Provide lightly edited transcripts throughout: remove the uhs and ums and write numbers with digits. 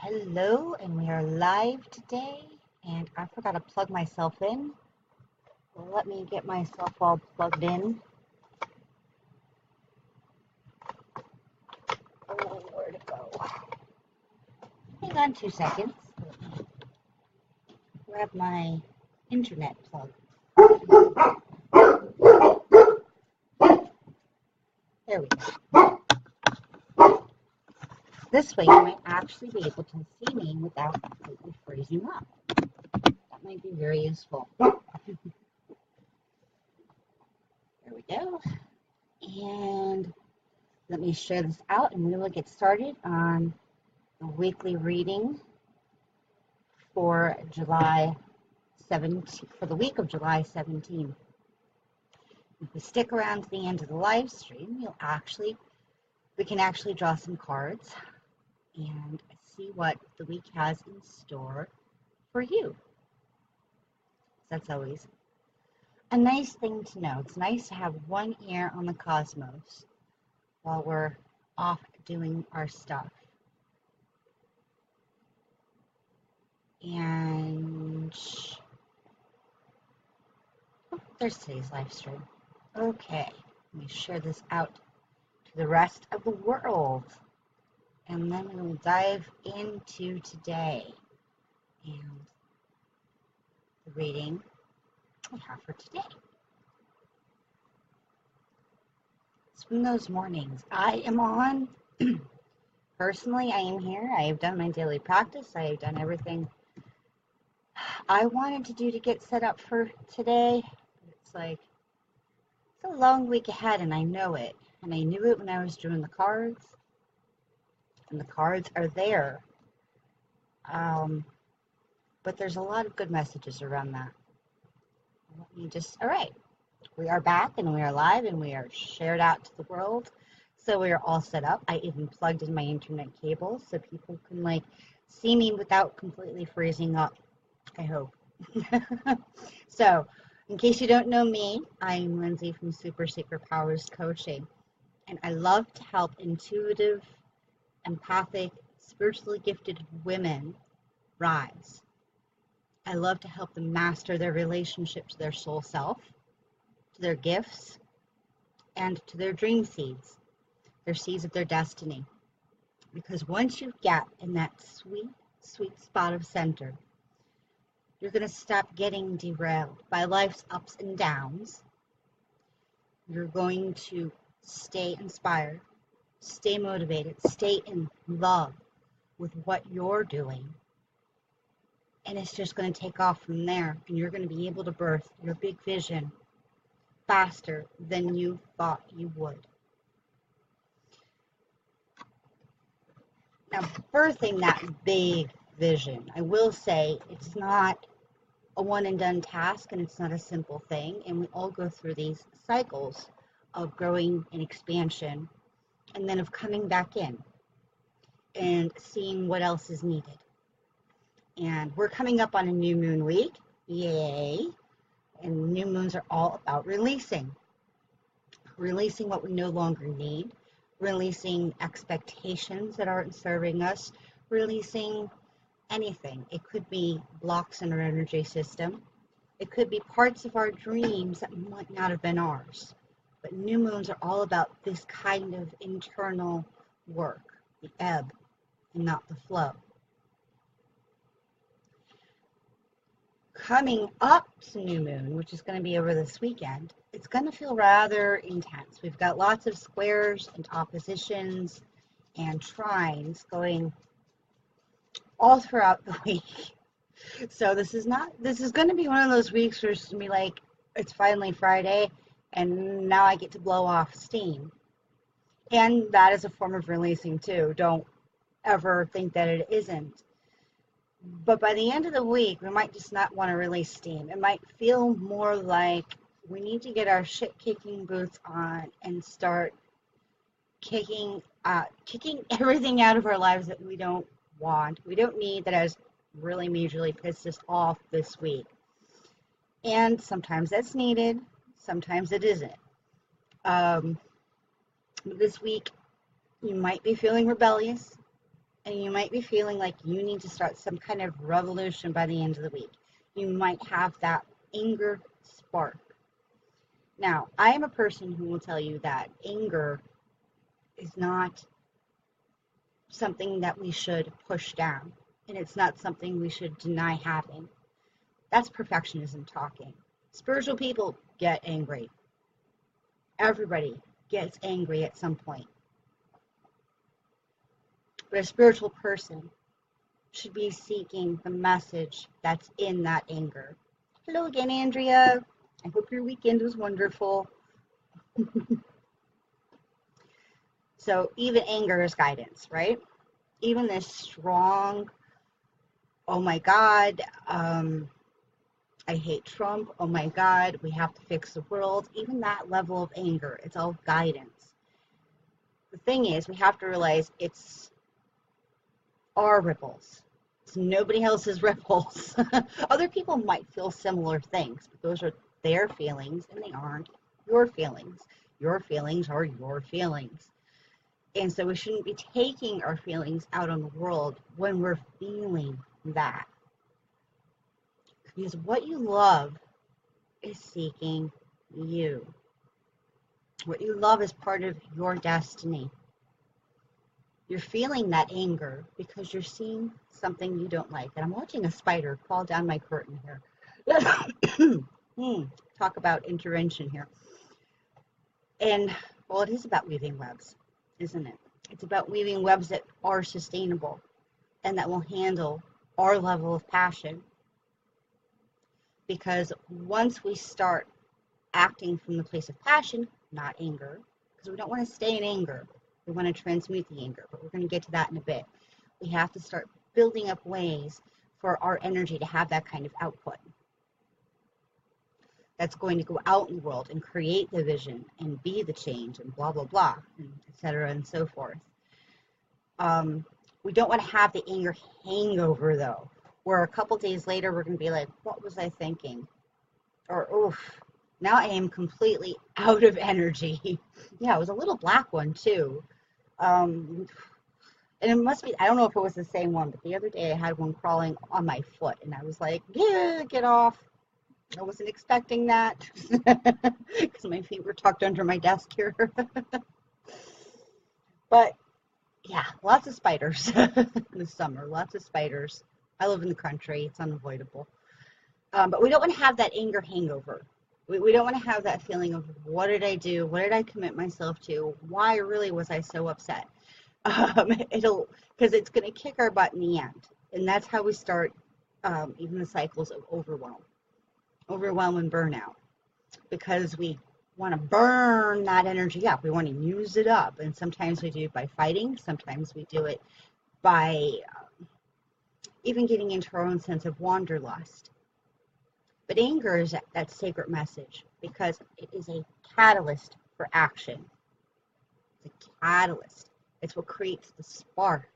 Hello, and we are live today, and I forgot to plug myself in. Well, let me get myself all plugged in. Oh, where to go? Hang on 2 seconds. Let me grab my internet plug. There we go. This way you might actually be able to see me without completely freezing up. That might be very useful. There we go. And let me share this out and we will get started on the weekly reading for July 17th, for the week of July 17th. If we stick around to the end of the live stream, we can actually draw some cards and see what the week has in store for you. That's always a nice thing to know. It's nice to have one ear on the cosmos while we're off doing our stuff. And there's today's live stream. Okay, let me share this out to the rest of the world. And then we will dive into today and the reading we have for today. It's from those mornings I am on. Personally, I am here. I have done my daily practice. I have done everything I wanted to do to get set up for today. It's like, it's a long week ahead and I know it. And I knew it when I was doing the cards. And the cards are there. But there's a lot of good messages around that. All right. We are back and we are live and we are shared out to the world. So we are all set up. I even plugged in my internet cable so people can see me without completely freezing up. I hope. So, in case you don't know me, I'm Lindsay from Super Secret Powers Coaching. And I love to help intuitive, empathic, spiritually gifted women rise. I love to help them master their relationship to their soul self, to their gifts, and to their dream seeds, their seeds of their destiny. Because once you get in that sweet, sweet spot of center, you're going to stop getting derailed by life's ups and downs. You're going to stay inspired, stay motivated, stay in love with what you're doing. And it's just going to take off from there. And you're going to be able to birth your big vision faster than you thought you would. Now, birthing that big vision, I will say it's not a one and done task and it's not a simple thing. And we all go through these cycles of growing and expansion and then of coming back in and seeing what else is needed. And we're coming up on a new moon week. Yay. And new moons are all about releasing what we no longer need, releasing expectations that aren't serving us, releasing anything. It could be blocks in our energy system. It could be parts of our dreams that might not have been ours. But new moons are all about this kind of internal work, the ebb and not the flow. Coming up to new moon, which is going to be over this weekend, it's going to feel rather intense. We've got lots of squares and oppositions and trines going all throughout the week. So this is going to be one of those weeks where it's going to be like, it's finally Friday and now I get to blow off steam. And that is a form of releasing too. Don't ever think that it isn't. But by the end of the week, we might just not want to release steam. It might feel more like we need to get our shit-kicking boots on and start kicking everything out of our lives that we don't want, we don't need, that has really majorly pissed us off this week. And sometimes that's needed, sometimes it isn't. This week, you might be feeling rebellious. And you might be feeling like you need to start some kind of revolution by the end of the week. You might have that anger spark. Now, I am a person who will tell you that anger is not something that we should push down, and it's not something we should deny having. That's perfectionism talking. Spiritual people get angry. Everybody gets angry at some point. But a spiritual person should be seeking the message that's in that anger. Hello again, Andrea. I hope your weekend was wonderful. So even anger is guidance, right? Even this strong, oh my God, I hate Trump, oh my God, we have to fix the world. Even that level of anger, it's all guidance. The thing is, we have to realize it's our ripples. It's nobody else's ripples. Other people might feel similar things, but those are their feelings and they aren't your feelings. Your feelings are your feelings. And so we shouldn't be taking our feelings out on the world when we're feeling that. Because what you love is seeking you. What you love is part of your destiny. You're feeling that anger because you're seeing something you don't like. And I'm watching a spider crawl down my curtain here. Talk about intervention here. And, well, it is about weaving webs, isn't it? It's about weaving webs that are sustainable and that will handle our level of passion. Because once we start acting from the place of passion, not anger, because we don't want to stay in anger. We want to transmute the anger, but we're going to get to that in a bit. We have to start building up ways for our energy to have that kind of output. That's going to go out in the world and create the vision and be the change and blah, blah, blah, and et cetera and so forth. We don't want to have the anger hangover, though, where a couple days later we're going to be like, what was I thinking? Or, oof, now I am completely out of energy. Yeah, it was a little black one, too. And it must be, I don't know if it was the same one, but the other day I had one crawling on my foot, and I was like, yeah, get off. I wasn't expecting that because my feet were tucked under my desk here. But yeah, lots of spiders in the summer, lots of spiders. I live in the country, it's unavoidable. But we don't want to have that anger hangover. We don't want to have that feeling of what did I do? What did I commit myself to? Why really was I so upset? Because it's going to kick our butt in the end. And that's how we start even the cycles of overwhelm and burnout. Because we want to burn that energy up. We want to use it up. And sometimes we do it by fighting. Sometimes we do it by even getting into our own sense of wanderlust. But anger is that sacred message because it is a catalyst for action. It's a catalyst. It's what creates the spark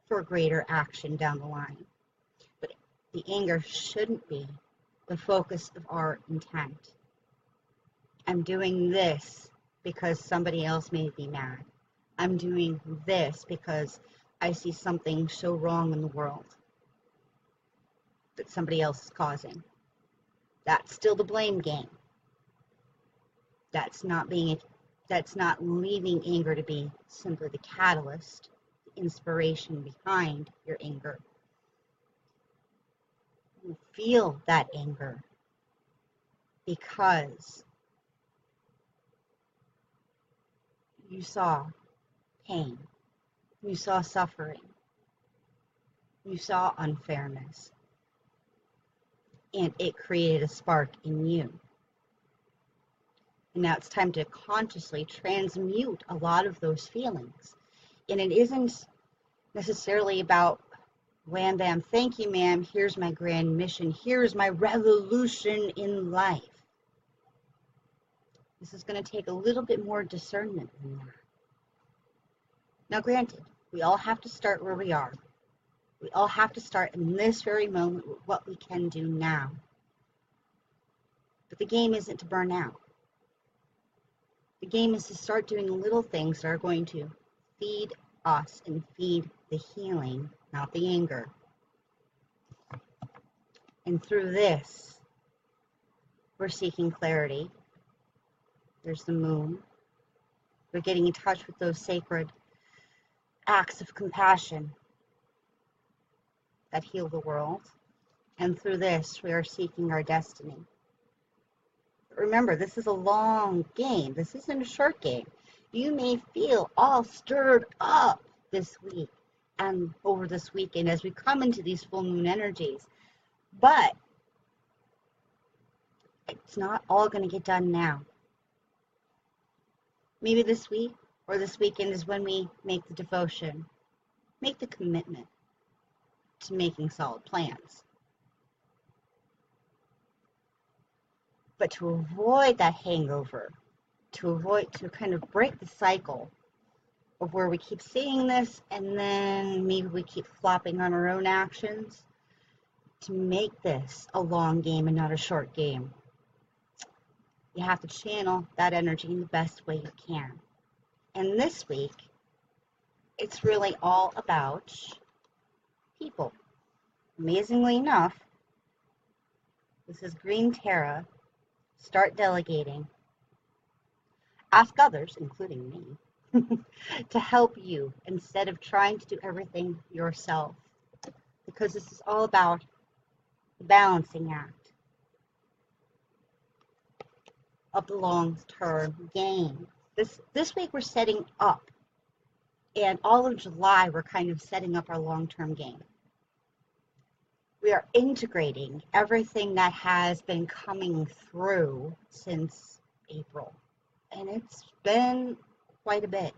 for greater action down the line. But the anger shouldn't be the focus of our intent. I'm doing this because somebody else made me mad. I'm doing this because I see something so wrong in the world that somebody else is causing. That's still the blame game. That's not leaving anger to be simply the catalyst, the inspiration behind your anger. You feel that anger because you saw pain, you saw suffering, you saw unfairness. And it created a spark in you. And now it's time to consciously transmute a lot of those feelings. And it isn't necessarily about, wham, bam, thank you, ma'am, here's my grand mission, here's my revolution in life. This is going to take a little bit more discernment than that. Now, granted, we all have to start where we are. We all have to start in this very moment with what we can do now. But the game isn't to burn out. The game is to start doing little things that are going to feed us and feed the healing, not the anger. And through this, we're seeking clarity. There's the moon. We're getting in touch with those sacred acts of compassion that heal the world. And through this, we are seeking our destiny. Remember, this is a long game. This isn't a short game. You may feel all stirred up this week and over this weekend as we come into these full moon energies. But it's not all going to get done now. Maybe this week or this weekend is when we make the devotion, make the commitment to making solid plans. But to avoid that hangover, to kind of break the cycle of where we keep seeing this and then maybe we keep flopping on our own actions, to make this a long game and not a short game, you have to channel that energy in the best way you can. And this week, it's really all about people. Amazingly enough, this is Green Terra. Start delegating. Ask others, including me, to help you instead of trying to do everything yourself. Because this is all about the balancing act of the long-term game. This week we're setting up, and all of July we're kind of setting up our long-term game. We are integrating everything that has been coming through since April, and it's been quite a bit.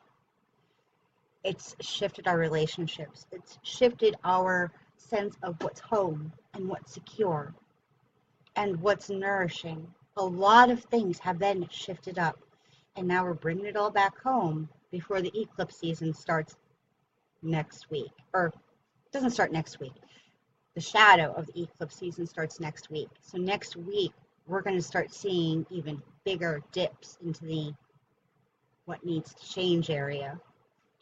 It's shifted our relationships. It's shifted our sense of what's home and what's secure and what's nourishing. A lot of things have been shifted up, and now we're bringing it all back home before the eclipse season starts next week. Or it doesn't start next week. The shadow of the eclipse season starts next week. So next week, we're going to start seeing even bigger dips into the what needs to change area,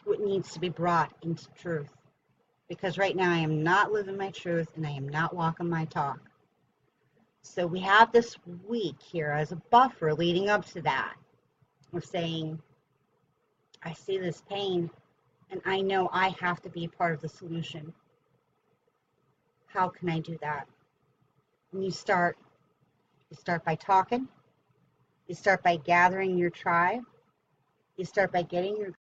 what needs to be brought into truth. Because right now I am not living my truth and I am not walking my talk. So we have this week here as a buffer leading up to that. We're saying, I see this pain and I know I have to be a part of the solution. How can I do that? And you start by talking. You start by gathering your tribe. You start by getting your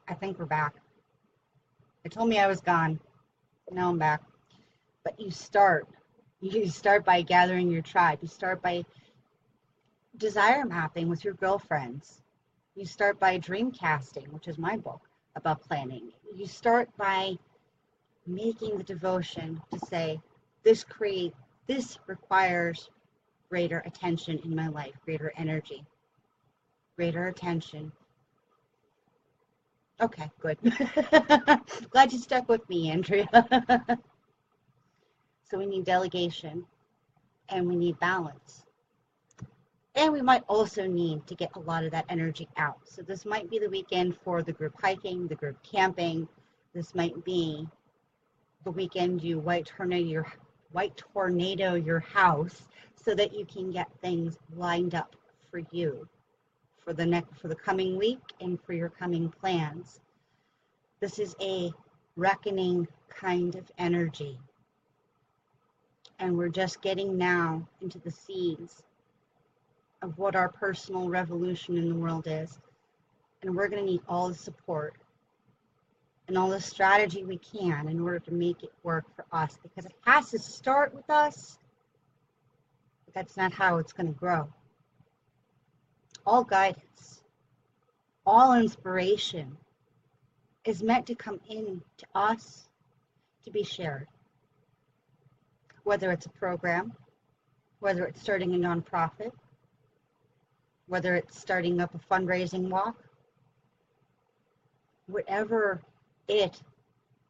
I think we're back. It told me I was gone. Now I'm back. But you start by gathering your tribe. You start by desire mapping with your girlfriends. You start by dream casting, which is my book about planning. You start by making the devotion to say, this requires greater attention in my life, greater energy, greater attention. Okay, good. Glad you stuck with me, Andrea. So we need delegation and we need balance. And we might also need to get a lot of that energy out. So this might be the weekend for the group hiking, the group camping. This might be the weekend you white tornado your house so that you can get things lined up for you for the coming week and for your coming plans. This is a reckoning kind of energy. And we're just getting now into the seeds of what our personal revolution in the world is. And we're going to need all the support and all the strategy we can in order to make it work for us, because it has to start with us, but that's not how it's going to grow. All guidance, all inspiration is meant to come in to us to be shared. Whether it's a program, whether it's starting a nonprofit, whether it's starting up a fundraising walk, whatever it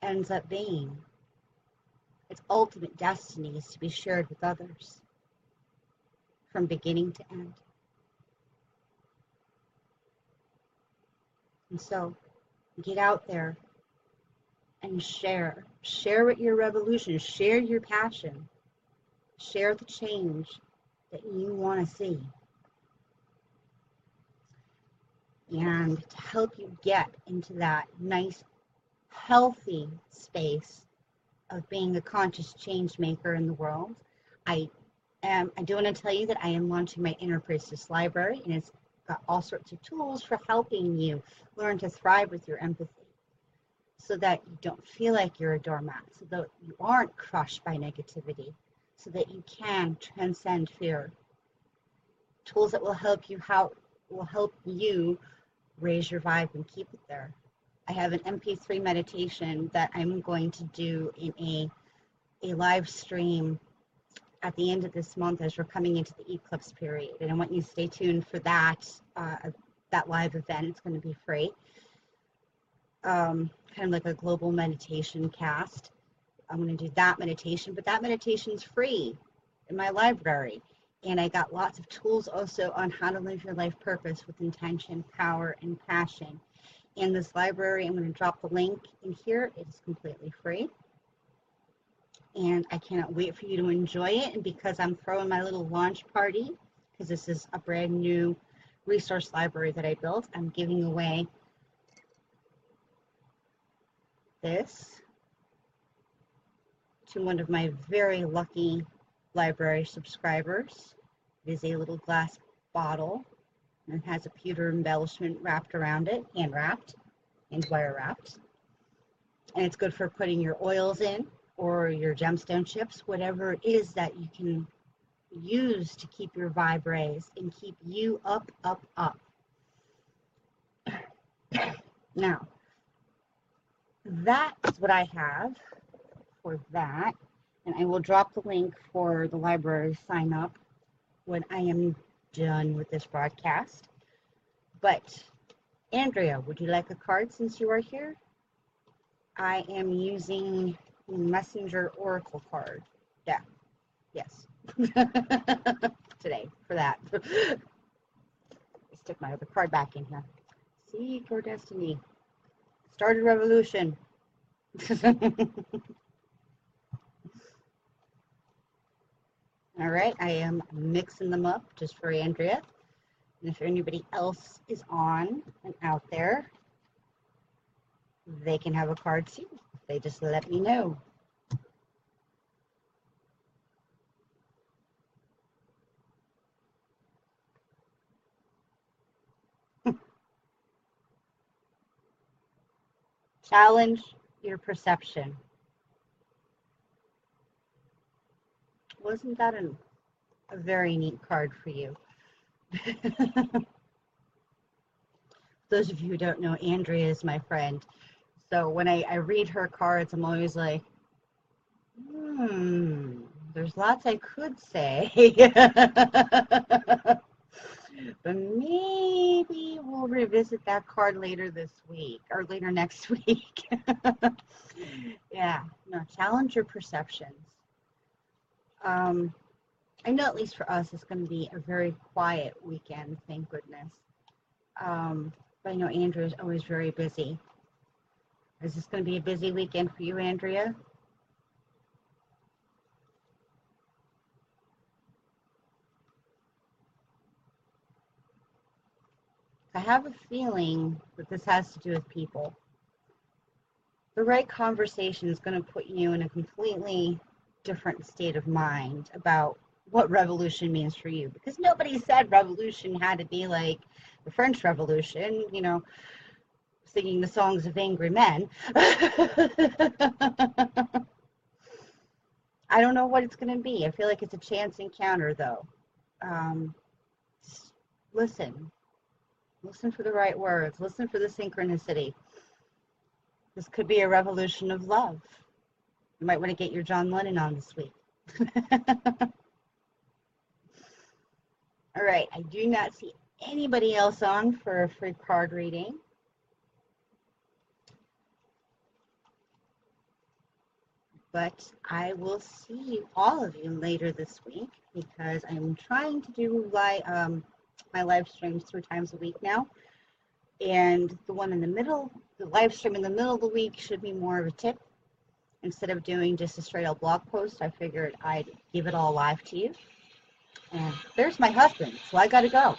ends up being, Its ultimate destiny is to be shared with others from beginning to end. And so get out there and share. Share your revolution. Share your passion. Share the change that you want to see. And to help you get into that nice, healthy space of being a conscious change maker in the world, I do want to tell you that I am launching my Inner Priestess Library, and it's got all sorts of tools for helping you learn to thrive with your empathy, so that you don't feel like you're a doormat, so that you aren't crushed by negativity, so that you can transcend fear. Tools that will help you raise your vibe and keep it there. I have an MP3 meditation that I'm going to do in a live stream at the end of this month as we're coming into the eclipse period. And I want you to stay tuned for that live event. It's going to be free. Kind of like a global meditation cast. I'm going to do that meditation, but that meditation's free in my library. And I got lots of tools also on how to live your life purpose with intention, power, and passion. In this library, I'm going to drop the link in here. It is completely free. And I cannot wait for you to enjoy it. And because I'm throwing my little launch party, because this is a brand new resource library that I built, I'm giving away this to one of my very lucky library subscribers. It is a little glass bottle, and it has a pewter embellishment wrapped around it, hand wrapped and wire wrapped. And it's good for putting your oils in or your gemstone chips, whatever it is that you can use to keep your vibe raised and keep you up, up, up. Now, that is what I have for that. And I will drop the link for the library sign up when I am done with this broadcast. But Andrea, would you like a card since you are here? I am using Messenger Oracle card. Yeah. Yes. Today for that. I stick my other card back in here. Seek your destiny. Start a revolution. All right, I am mixing them up just for Andrea. And if anybody else is on and out there, they can have a card too. They just let me know. Challenge your perception. Wasn't that a very neat card for you? Those of you who don't know, Andrea is my friend. So when I read her cards, I'm always like, there's lots I could say. But maybe we'll revisit that card later this week or later next week. Yeah, no, challenge your perceptions. I know at least for us, it's going to be a very quiet weekend, thank goodness. But I know Andrea is always very busy. Is this going to be a busy weekend for you, Andrea? I have a feeling that this has to do with people. The right conversation is going to put you in a completely different state of mind about what revolution means for you. Because nobody said revolution had to be like the French Revolution, you know, singing the songs of angry men. I don't know what it's going to be. I feel like it's a chance encounter, though. Listen. Listen for the right words. Listen for the synchronicity. This could be a revolution of love. You might want to get your John Lennon on this week. All right. I do not see anybody else on for a free card reading. But I will see all of you later this week because I'm trying to do my live streams 3 times a week now. And the one in the middle, the live stream in the middle of the week should be more of a tip. Instead of doing just a straight up blog post, I figured I'd give it all live to you. And there's my husband, so I gotta go.